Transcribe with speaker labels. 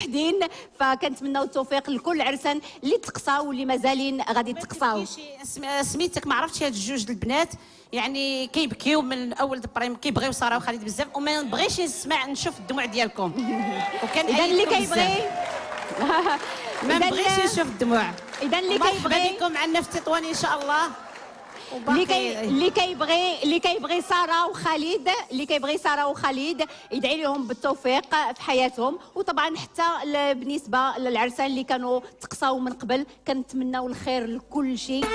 Speaker 1: وحدين. فكنتمناو التوفيق لكل عرسان اللي تقصاو واللي مازالين غادي تقصاو.
Speaker 2: سميتك ما عرفتش هاد الجوج البنات يعني كيبكيو من اول دبريم، كيبغيو ساره وخالد بزاف، وما نبغيش نشوف الدموع ديالكم. وكان
Speaker 1: اذا اللي كيبغي
Speaker 2: ما نبغيش نشوف الدموع.
Speaker 1: اذا اللي كيبغي
Speaker 2: بكم عندنا في تطوان ان شاء الله.
Speaker 1: اللي كيبغي ساره وخالد يدعي لهم بالتوفيق في حياتهم. وطبعا حتى بالنسبه للعرسان اللي كانوا تقصاو من قبل كنتمناو الخير لكل شيء.